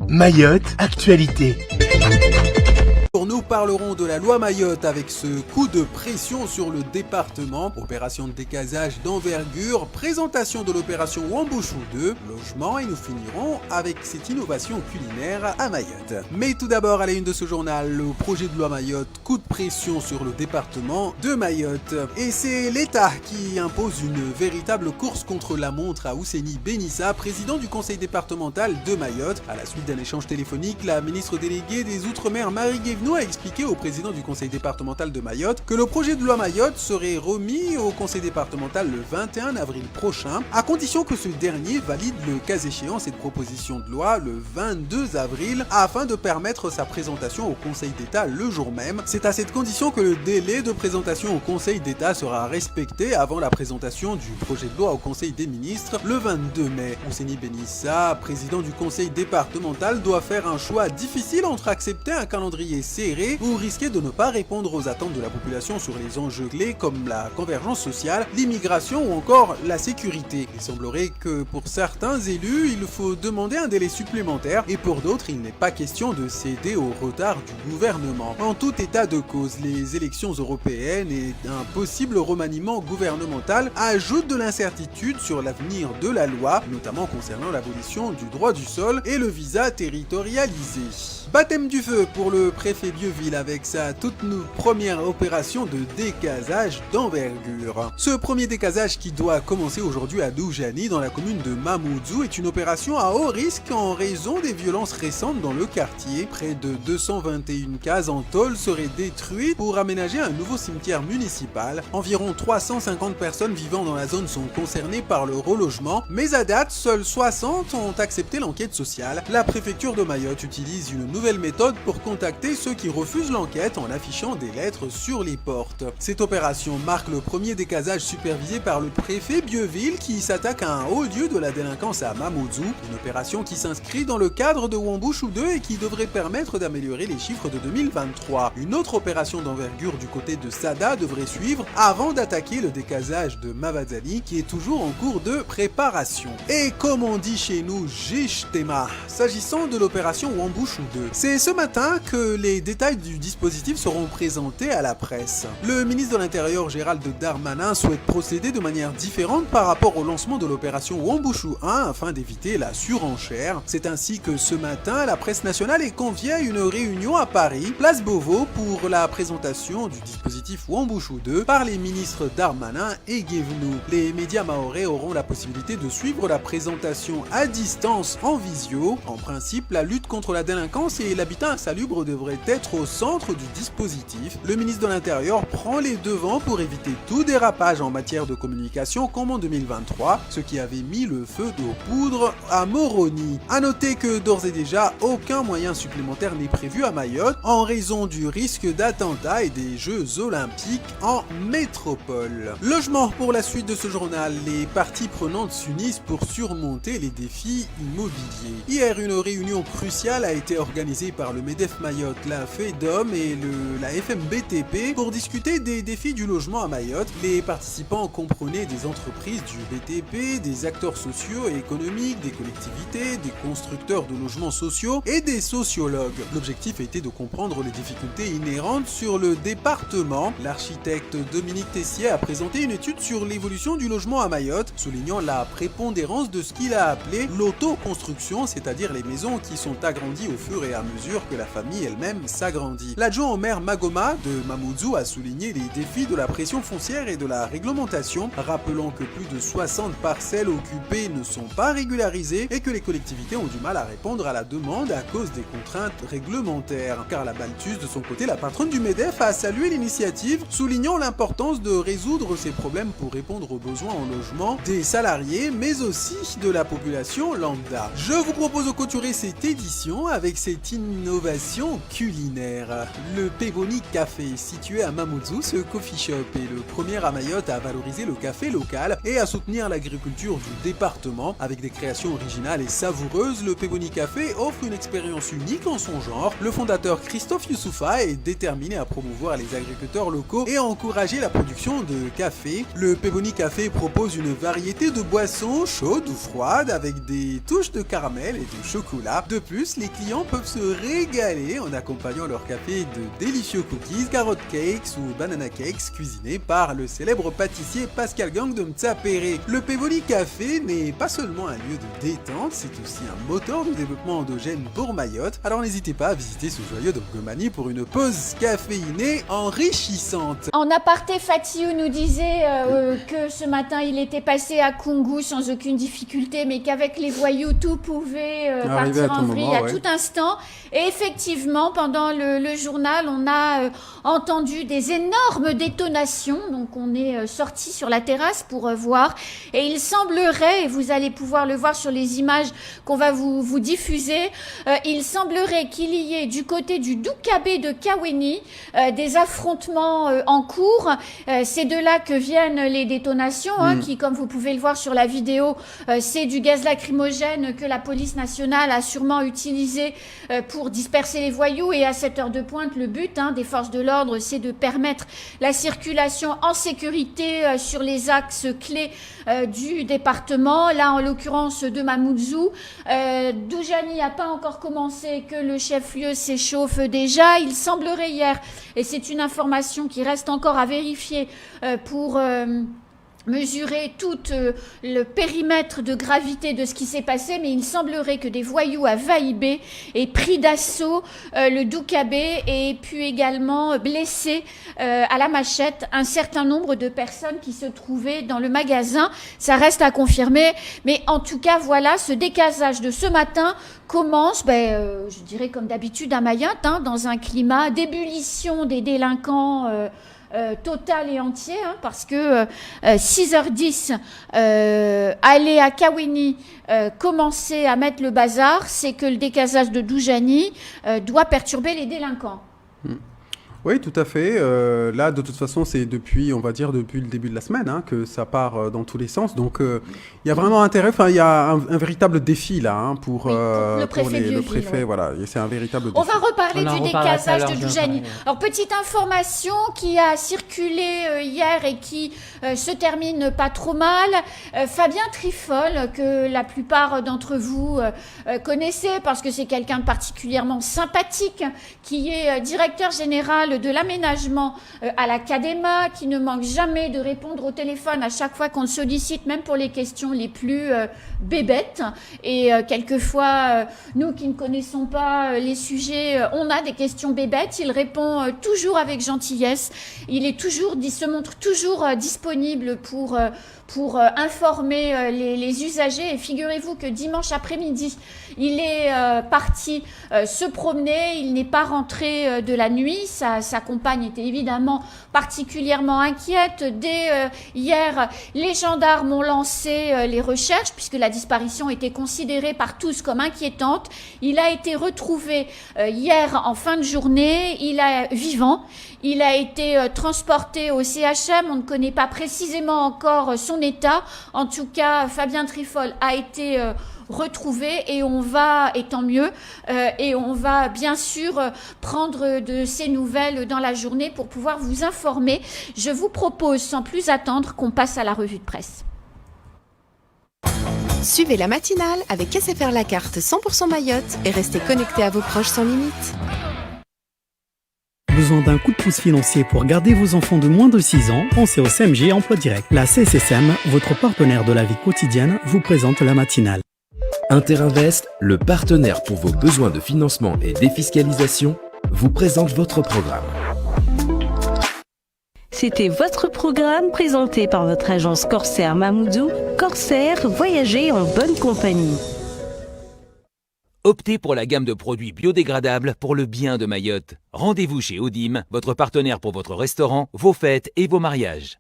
Mayotte, actualité. Nous parlerons de la loi Mayotte avec ce coup de pression sur le département, opération de décasage d'envergure, présentation de l'opération Wambushu 2, logement et nous finirons avec cette innovation culinaire à Mayotte. Mais tout d'abord à la une de ce journal, le projet de loi Mayotte, coup de pression sur le département de Mayotte. Et c'est l'État qui impose une véritable course contre la montre à Ouseni Benissa, président du conseil départemental de Mayotte. À la suite d'un échange téléphonique, la ministre déléguée des Outre-mer Marie Guévenoux a expliqué au président du conseil départemental de Mayotte que le projet de loi Mayotte serait remis au conseil départemental le 21 avril prochain, à condition que ce dernier valide le cas échéant cette proposition de loi le 22 avril afin de permettre sa présentation au conseil d'État le jour même. C'est à cette condition que le délai de présentation au conseil d'État sera respecté avant la présentation du projet de loi au conseil des ministres le 22 mai. Ouseni Benissa, président du conseil départemental, doit faire un choix difficile entre accepter un calendrier serré ou risquer de ne pas répondre aux attentes de la population sur les enjeux clés comme la convergence sociale, l'immigration ou encore la sécurité. Il semblerait que pour certains élus, il faut demander un délai supplémentaire et pour d'autres, il n'est pas question de céder au retard du gouvernement. En tout état de cause, les élections européennes et un possible remaniement gouvernemental ajoutent de l'incertitude sur l'avenir de la loi, notamment concernant l'abolition du droit du sol et le visa territorialisé. Baptême du feu pour le préfet Vieux-Ville avec sa toute première opération de décasage d'envergure. Ce premier décasage qui doit commencer aujourd'hui à Doujani dans la commune de Mamoudzou est une opération à haut risque en raison des violences récentes dans le quartier. Près de 221 cases en tôle seraient détruites pour aménager un nouveau cimetière municipal. Environ 350 personnes vivant dans la zone sont concernées par le relogement, mais à date, seuls 60 ont accepté l'enquête sociale. La préfecture de Mayotte utilise une nouvelle méthode pour contacter ceux qui refusent l'enquête en affichant des lettres sur les portes. Cette opération marque le premier décasage supervisé par le préfet Vieux-Ville qui s'attaque à un haut lieu de la délinquance à Mamoudzou, une opération qui s'inscrit dans le cadre de Wambushu 2 et qui devrait permettre d'améliorer les chiffres de 2023. Une autre opération d'envergure du côté de Sada devrait suivre avant d'attaquer le décasage de Mavadzali qui est toujours en cours de préparation. Et comme on dit chez nous, Jishtema, s'agissant de l'opération Wambushu 2, c'est ce matin que les détails du dispositif seront présentés à la presse. Le ministre de l'Intérieur Gérald Darmanin souhaite procéder de manière différente par rapport au lancement de l'opération Wambushu 1 afin d'éviter la surenchère. C'est ainsi que ce matin, la presse nationale est conviée à une réunion à Paris, place Beauvau, pour la présentation du dispositif Wambushu 2 par les ministres Darmanin et Guévenoux. Les médias mahorais auront la possibilité de suivre la présentation à distance en visio. En principe, la lutte contre la délinquance et l'habitat insalubre devrait être au centre du dispositif. Le ministre de l'Intérieur prend les devants pour éviter tout dérapage en matière de communication comme en 2023, ce qui avait mis le feu aux poudres à Moroni. A noter que d'ores et déjà, aucun moyen supplémentaire n'est prévu à Mayotte en raison du risque d'attentat et des Jeux Olympiques en métropole. Logement pour la suite de ce journal, les parties prenantes s'unissent pour surmonter les défis immobiliers. Hier, une réunion cruciale a été organisée par le MEDEF Mayotte, la FEDOM et la FMBTP pour discuter des défis du logement à Mayotte. Les participants comprenaient des entreprises du BTP, des acteurs sociaux et économiques, des collectivités, des constructeurs de logements sociaux et des sociologues. L'objectif était de comprendre les difficultés inhérentes sur le département. L'architecte Dominique Tessier a présenté une étude sur l'évolution du logement à Mayotte, soulignant la prépondérance de ce qu'il a appelé l'autoconstruction, c'est-à-dire les maisons qui sont agrandies au fur et à mesure que la famille elle-même s'agrandit. L'adjoint au maire Magoma de Mamoudzou a souligné les défis de la pression foncière et de la réglementation, rappelant que plus de 60 parcelles occupées ne sont pas régularisées et que les collectivités ont du mal à répondre à la demande à cause des contraintes réglementaires. Carla Balthus, de son côté, la patronne du MEDEF, a salué l'initiative, soulignant l'importance de résoudre ces problèmes pour répondre aux besoins en logement des salariés, mais aussi de la population lambda. Je vous propose de clôturer cette édition avec cette innovation culinaire. culinaire. Le Peboni Café, situé à Mamoudzou, ce coffee shop est le premier à Mayotte à valoriser le café local et à soutenir l'agriculture du département. Avec des créations originales et savoureuses, le Peboni Café offre une expérience unique en son genre. Le fondateur Christophe Youssoufa est déterminé à promouvoir les agriculteurs locaux et à encourager la production de café. Le Peboni Café propose une variété de boissons chaudes ou froides avec des touches de caramel et de chocolat. De plus, les clients peuvent se régaler en accompagnant leur café de délicieux cookies, carrot cakes ou banana cakes cuisinés par le célèbre pâtissier Pascal Gang de Mtsapéré. Le Peboni Café n'est pas seulement un lieu de détente, c'est aussi un moteur de développement endogène pour Mayotte. Alors n'hésitez pas à visiter ce joyau de Ngomani pour une pause caféinée enrichissante. En aparté, Fatiou nous disait que ce matin il était passé à Kungu sans aucune difficulté, mais qu'avec les voyous tout pouvait partir en vrille à tout instant. Et effectivement, pendant le journal, on a entendu des énormes détonations. Donc on est sorti sur la terrasse pour voir. Et il semblerait, et vous allez pouvoir le voir sur les images qu'on va vous diffuser, il semblerait qu'il y ait du côté du Doukabe de Kaweni des affrontements en cours. C'est de là que viennent les détonations, qui, comme vous pouvez le voir sur la vidéo, c'est du gaz lacrymogène que la police nationale a sûrement utilisé pour disperser les voyous. Et à cette heure de pointe, le but des forces de l'ordre, c'est de permettre la circulation en sécurité sur les axes clés du département. Là, en l'occurrence de Mamoudzou, Doujani n'a pas encore commencé, que le chef-lieu s'échauffe déjà. Il semblerait hier, et c'est une information qui reste encore à vérifier pour mesurer tout le périmètre de gravité de ce qui s'est passé, mais il semblerait que des voyous à Vaïbé aient pris d'assaut le Doukabe et pu également blesser à la machette un certain nombre de personnes qui se trouvaient dans le magasin. Ça reste à confirmer, mais en tout cas, voilà, ce décasage de ce matin commence, je dirais comme d'habitude à Mayotte, dans un climat d'ébullition des délinquants total et entier, parce que 6h10, aller à Kaweni, commencer à mettre le bazar, c'est que le décasage de Doujani doit perturber les délinquants. Oui, tout à fait. Là, de toute façon, c'est depuis, on va dire, depuis le début de la semaine que ça part dans tous les sens. Donc, il y a vraiment intérêt. Enfin, il y a un véritable défi là pour le préfet. Voilà, et c'est un véritable défi. On va reparler du décasage de Doujani. Alors, petite information qui a circulé hier et qui se termine pas trop mal. Fabien Trifol, que la plupart d'entre vous connaissez parce que c'est quelqu'un de particulièrement sympathique, qui est directeur général de l'aménagement à la CADEMA, qui ne manque jamais de répondre au téléphone à chaque fois qu'on le sollicite, même pour les questions les plus bébêtes. Et quelquefois, nous qui ne connaissons pas les sujets, on a des questions bébêtes. Il répond toujours avec gentillesse. Il se montre toujours disponible pour informer les usagers. Et figurez-vous que dimanche après-midi, il est parti se promener. Il n'est pas rentré de la nuit. Sa compagne était évidemment particulièrement inquiète. Dès hier, les gendarmes ont lancé les recherches puisque la disparition était considérée par tous comme inquiétante. Il a été retrouvé hier en fin de journée. Il est vivant. Il a été transporté au CHM. On ne connaît pas précisément encore son état. En tout cas, Fabien Trifol a été retrouvé et tant mieux, et on va bien sûr prendre de ces nouvelles dans la journée pour pouvoir vous informer. Je vous propose sans plus attendre qu'on passe à la revue de presse. Suivez la matinale avec SFR La Carte 100% Mayotte et restez connectés à vos proches sans limite. Besoin d'un coup de pouce financier pour garder vos enfants de moins de 6 ans? Pensez au CMG Emploi Direct. La CSSM, votre partenaire de la vie quotidienne, vous présente la matinale. Interinvest, le partenaire pour vos besoins de financement et défiscalisation, vous présente votre programme. C'était votre programme présenté par votre agence Corsair Mamoudzou. Corsair, voyagez en bonne compagnie. Optez pour la gamme de produits biodégradables pour le bien de Mayotte. Rendez-vous chez Odim, votre partenaire pour votre restaurant, vos fêtes et vos mariages.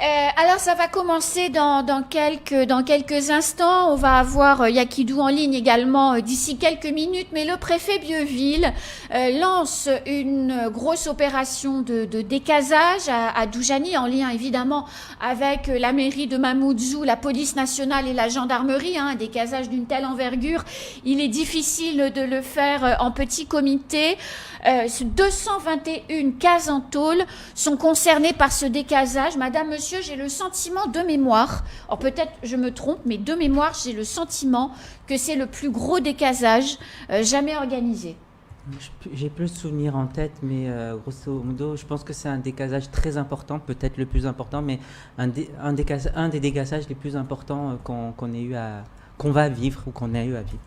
Alors ça va commencer dans quelques instants. On va avoir Yakidou en ligne également d'ici quelques minutes. Mais le préfet Bieuville lance une grosse opération de décasage à Doujani, en lien évidemment avec la mairie de Mamoudzou, la police nationale et la gendarmerie. Un décasage d'une telle envergure, il est difficile de le faire en petit comité. 221 cases en tôle sont concernées par ce décasage. Madame, monsieur, j'ai le sentiment de mémoire, alors peut-être je me trompe, mais de mémoire, j'ai le sentiment que c'est le plus gros décasage jamais organisé. J'ai plus de souvenirs en tête, mais grosso modo, je pense que c'est un décasage très important, peut-être le plus important, mais un des décasages les plus importants qu'on va vivre ou qu'on a eu à vivre.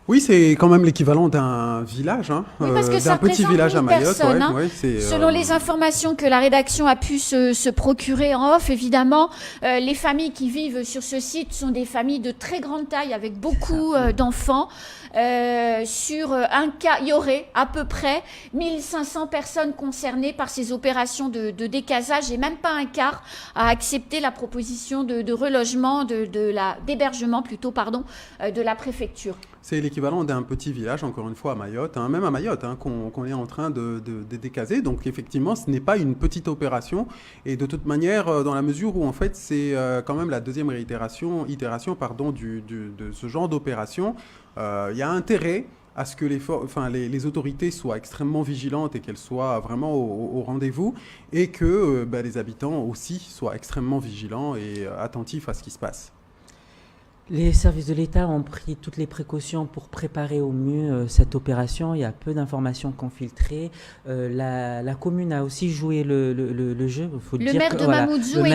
Oui, c'est quand même l'équivalent d'un village, oui, parce que d'un petit village à Mayotte. Selon les informations que la rédaction a pu se procurer en off, évidemment, les familles qui vivent sur ce site sont des familles de très grande taille avec beaucoup d'enfants. Sur un cas, il y aurait à peu près 1500 personnes concernées par ces opérations de décasage et même pas un quart a accepté la proposition de relogement, d'hébergement plutôt, de la préfecture. C'est l'équivalent d'un petit village, encore une fois, à Mayotte, même à Mayotte, qu'on est en train de décaser. Donc, effectivement, ce n'est pas une petite opération. Et de toute manière, dans la mesure où, en fait, c'est quand même la deuxième itération de ce genre d'opération, il y a intérêt à ce que les autorités soient extrêmement vigilantes et qu'elles soient vraiment au rendez-vous et que les habitants aussi soient extrêmement vigilants et attentifs à ce qui se passe. Les services de l'État ont pris toutes les précautions pour préparer au mieux cette opération. Il y a peu d'informations qu'on filtrait. La commune a aussi joué le jeu. Le maire de Mamoudzou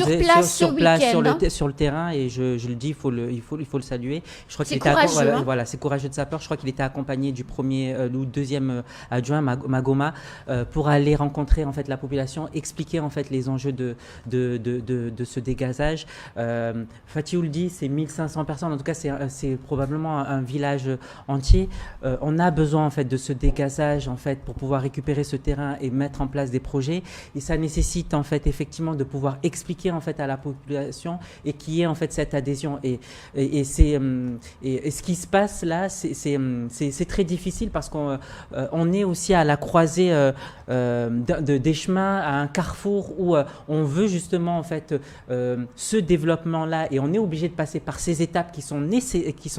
était sur place sur le terrain, et je le dis, il faut le saluer. Je crois c'est courageux. C'est courageux de sa part. Je crois qu'il était accompagné du premier ou deuxième adjoint, Magoma, pour aller rencontrer en fait la population, expliquer en fait les enjeux de ce dégazage. Fatihou le dit, c'est 1500 personnes, en tout cas c'est probablement un village entier. On a besoin en fait de ce décasage en fait pour pouvoir récupérer ce terrain et mettre en place des projets, et ça nécessite en fait effectivement de pouvoir expliquer en fait à la population et qu'il y ait en fait cette adhésion, et ce qui se passe là c'est très difficile parce qu'on est aussi à la croisée des chemins, à un carrefour où on veut justement en fait ce développement là, et on est obligé de passer par ces étapes qui sont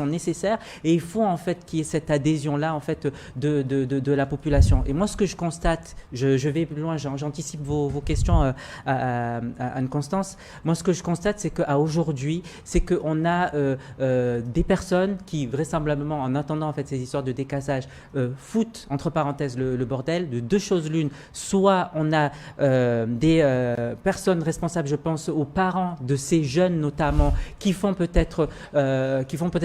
nécessaires, et il faut en fait qu'il y ait cette adhésion là en fait de la population. Et moi ce que je constate, je vais plus loin, j'anticipe vos questions à Anne-Constance. Moi ce que je constate, c'est qu'à aujourd'hui, c'est qu'on a des personnes qui vraisemblablement, en attendant en fait ces histoires de décasage, foutent entre parenthèses le bordel. De deux choses l'une, soit on a des personnes responsables, je pense aux parents de ces jeunes notamment, qui font peut-être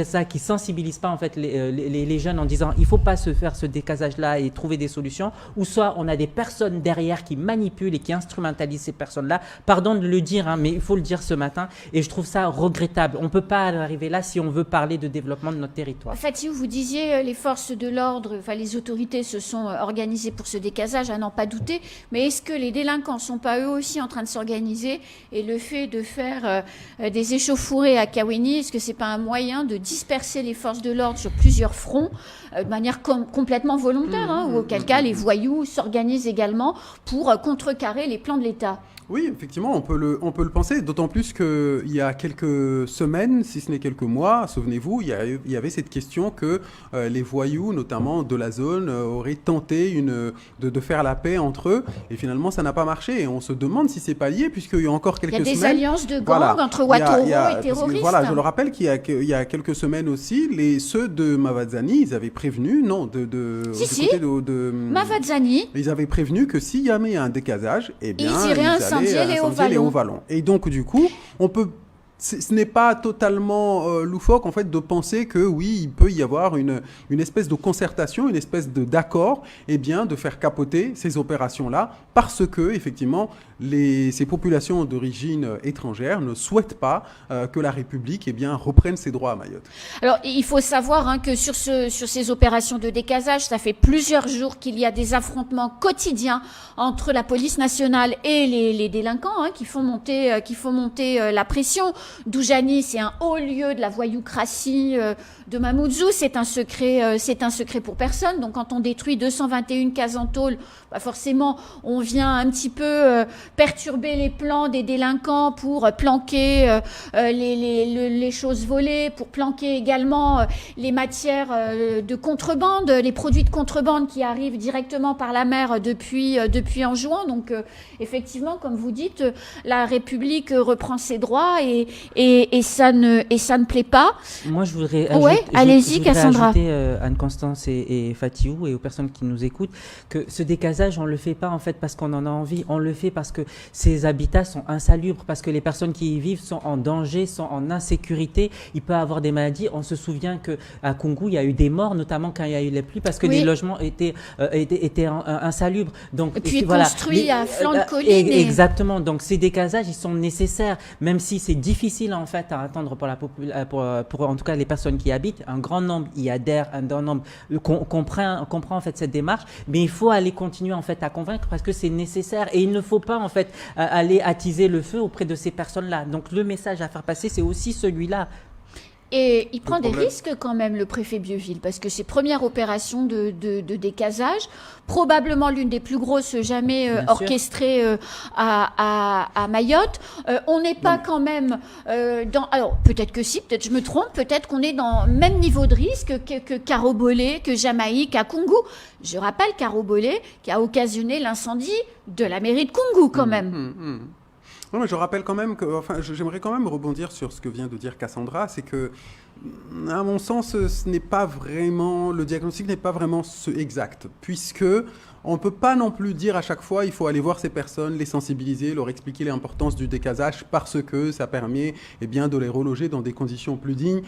ça, qui sensibilisent pas en fait les jeunes en disant il faut pas se faire ce décasage là et trouver des solutions, ou soit on a des personnes derrière qui manipulent et qui instrumentalisent ces personnes là. Pardon de le dire, mais il faut le dire ce matin, et je trouve ça regrettable. On peut pas arriver là si on veut parler de développement de notre territoire. Fatihou, vous disiez les forces de l'ordre, les autorités se sont organisées pour ce décasage, à n'en pas douter, mais est-ce que les délinquants sont pas eux aussi en train de s'organiser, et le fait de faire des échauffourées à Kaweni, est-ce que c'est pas un moyen de disperser les forces de l'ordre sur plusieurs fronts de manière complètement volontaire, ou auquel cas les voyous s'organisent également pour contrecarrer les plans de l'État? Oui, effectivement, on peut le penser, d'autant plus qu'il y a quelques semaines, si ce n'est quelques mois, souvenez-vous, il y avait cette question que les voyous, notamment de la zone, auraient tenté de faire la paix entre eux, et finalement ça n'a pas marché, et on se demande si c'est pas lié, puisqu'il y a encore quelques semaines... Il y a des alliances de gangs entre Ouattoro et terroristes. Voilà, je le rappelle qu'il y a quelques semaines aussi, ceux de Mavazzani, ils avaient prévenu, côté de Mavazzani, ils avaient prévenu que s'il y avait un décasage, eh bien, ils iraient incendier les Hauts-Vallons. Et donc, du coup, on peut ce n'est pas totalement loufoque en fait de penser que oui, il peut y avoir une espèce de concertation, une espèce d'accord, eh bien de faire capoter ces opérations-là parce que effectivement ces populations d'origine étrangère ne souhaitent pas que la République eh bien reprenne ses droits à Mayotte. Alors il faut savoir que sur ces opérations de décasage, ça fait plusieurs jours qu'il y a des affrontements quotidiens entre la police nationale et les délinquants qui font monter la pression. Doujani, c'est un haut lieu de la voyoucratie de Mamoudzou. C'est un secret pour personne. Donc, quand on détruit 221 cases en tôle, forcément, on vient un petit peu perturber les plans des délinquants pour planquer les choses volées, pour planquer également les matières de contrebande, les produits de contrebande qui arrivent directement par la mer depuis Anjouan. Donc, effectivement, comme vous dites, la République reprend ses droits et ça ne plaît pas. Moi, je voudrais Cassandra. Ajouter Anne-Constance et Fatiou et aux personnes qui nous écoutent que ce décasage, on le fait pas en fait parce qu'on en a envie, on le fait parce que ces habitats sont insalubres, parce que les personnes qui y vivent sont en danger, sont en insécurité, il peut avoir des maladies. On se souvient qu'à Koungou, il y a eu des morts, notamment quand il y a eu les pluies, parce que les logements étaient insalubres. Donc, et puis construits à flanc de colline. Exactement. Donc ces décasages, ils sont nécessaires, même si c'est difficile en fait à attendre pour en tout cas les personnes qui y habitent. Un grand nombre y adhèrent, un grand nombre comprend en fait cette démarche, mais il faut aller continuer en fait à convaincre parce que c'est nécessaire et il ne faut pas en fait aller attiser le feu auprès de ces personnes-là. Donc le message à faire passer, c'est aussi celui-là. Et il prend des risques quand même, le préfet Bieuville, parce que ses premières opérations de décasage, probablement l'une des plus grosses jamais orchestrées à Mayotte, on n'est pas quand même alors peut-être que si, peut-être je me trompe, peut-être qu'on est dans le même niveau de risque que Karobolé, que Jamaïque, à Koungou. Je rappelle Karobolé qui a occasionné l'incendie de la mairie de Koungou quand même. Non, mais je rappelle quand même que, j'aimerais quand même rebondir sur ce que vient de dire Cassandra, c'est que, à mon sens, le diagnostic n'est pas vraiment exact, puisque on ne peut pas non plus dire à chaque fois il faut aller voir ces personnes, les sensibiliser, leur expliquer l'importance du décasage parce que ça permet de les reloger dans des conditions plus dignes.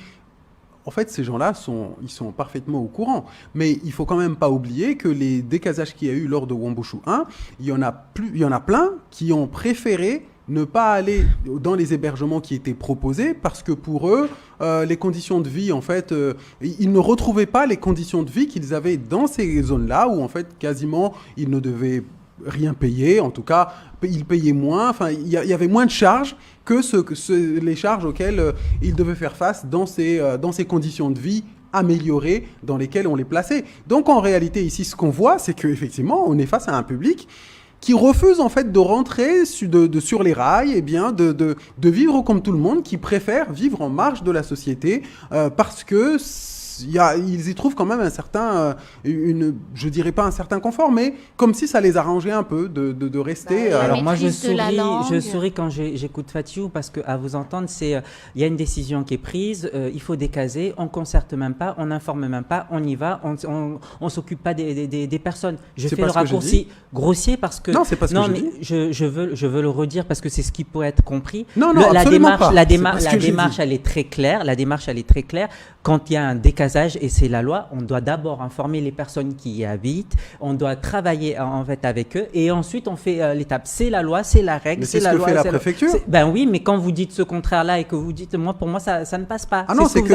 En fait, ces gens-là, ils sont parfaitement au courant. Mais il ne faut quand même pas oublier que les décasages qu'il y a eu lors de Wambushu 1, il y en a plein qui ont préféré ne pas aller dans les hébergements qui étaient proposés parce que pour eux, les conditions de vie, en fait, ils ne retrouvaient pas les conditions de vie qu'ils avaient dans ces zones-là où, en fait, quasiment, ils ne devaient rien payer. En tout cas, ils payaient moins. Enfin, il y avait moins de charges que les charges auxquelles ils devaient faire face dans ces conditions de vie améliorées dans lesquelles on les plaçait. Donc, en réalité, ici, ce qu'on voit, c'est qu'effectivement, on est face à un public qui refuse en fait de rentrer sur les rails, de vivre comme tout le monde, qui préfère vivre en marge de la société parce que ils y trouvent quand même un certain, je dirais pas un certain confort, mais comme si ça les arrangeait un peu de rester. Alors moi je souris quand j'écoute Fatiou parce que à vous entendre, il y a une décision qui est prise, il faut décaser, on concerte même pas, on n'informe même pas, on y va, on s'occupe pas des personnes. Je fais le raccourci grossier parce que non, c'est pas ce que mais je veux le redire parce que c'est ce qui peut être compris. Non, la démarche elle est très claire. La démarche elle est très claire. Quand il y a un décasage, et c'est la loi, on doit d'abord informer les personnes qui y habitent, on doit travailler en fait avec eux, et ensuite on fait l'étape. C'est la loi, c'est la règle, c'est la loi. C'est ce que fait la préfecture. Ben oui, mais quand vous dites ce contraire-là et que vous dites, pour moi ça ne passe pas. Ah non, c'est que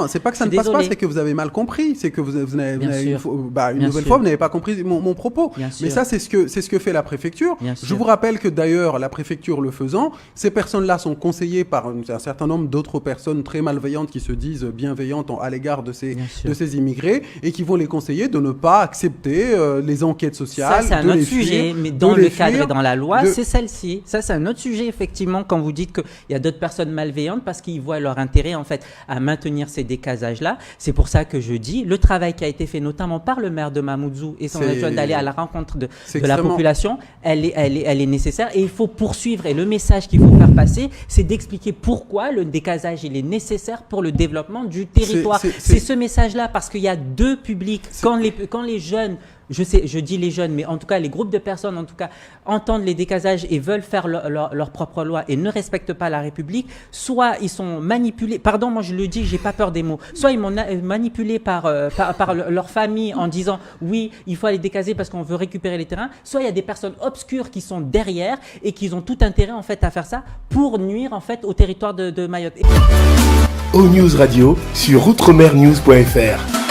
c'est pas que ça ne passe pas, c'est que vous avez mal compris, c'est que vous n'avez une nouvelle fois vous n'avez pas compris mon propos. Mais ça c'est ce que fait la préfecture. Je vous rappelle que d'ailleurs la préfecture le faisant, ces personnes-là sont conseillées par un certain nombre d'autres personnes très malveillantes qui se disent bienveillantes à l'égard de ces immigrés et qui vont les conseiller de ne pas accepter les enquêtes sociales. Ça, c'est un autre sujet, mais dans le cadre et dans la loi, c'est celle-ci. Ça, c'est un autre sujet, effectivement, quand vous dites qu'il y a d'autres personnes malveillantes parce qu'ils voient leur intérêt, en fait, à maintenir ces décasages-là. C'est pour ça que je dis, le travail qui a été fait, notamment par le maire de Mamoudzou et son adjoint d'aller à la rencontre de la population, elle est nécessaire et il faut poursuivre. Et le message qu'il faut faire passer, c'est d'expliquer pourquoi le décasage, il est nécessaire pour le développement du territoire. C'est ce message-là, parce qu'il y a deux publics. Quand les jeunes je dis les jeunes, mais en tout cas les groupes de personnes, en tout cas, entendent les décasages et veulent faire leur propre loi et ne respectent pas la République, soit ils sont manipulés, pardon, moi je le dis, j'ai pas peur des mots, soit ils m'ont manipulé par leur famille en disant oui, il faut aller décaser parce qu'on veut récupérer les terrains, soit il y a des personnes obscures qui sont derrière et qui ont tout intérêt en fait à faire ça pour nuire en fait au territoire de Mayotte. O-News Radio sur outremernews.fr.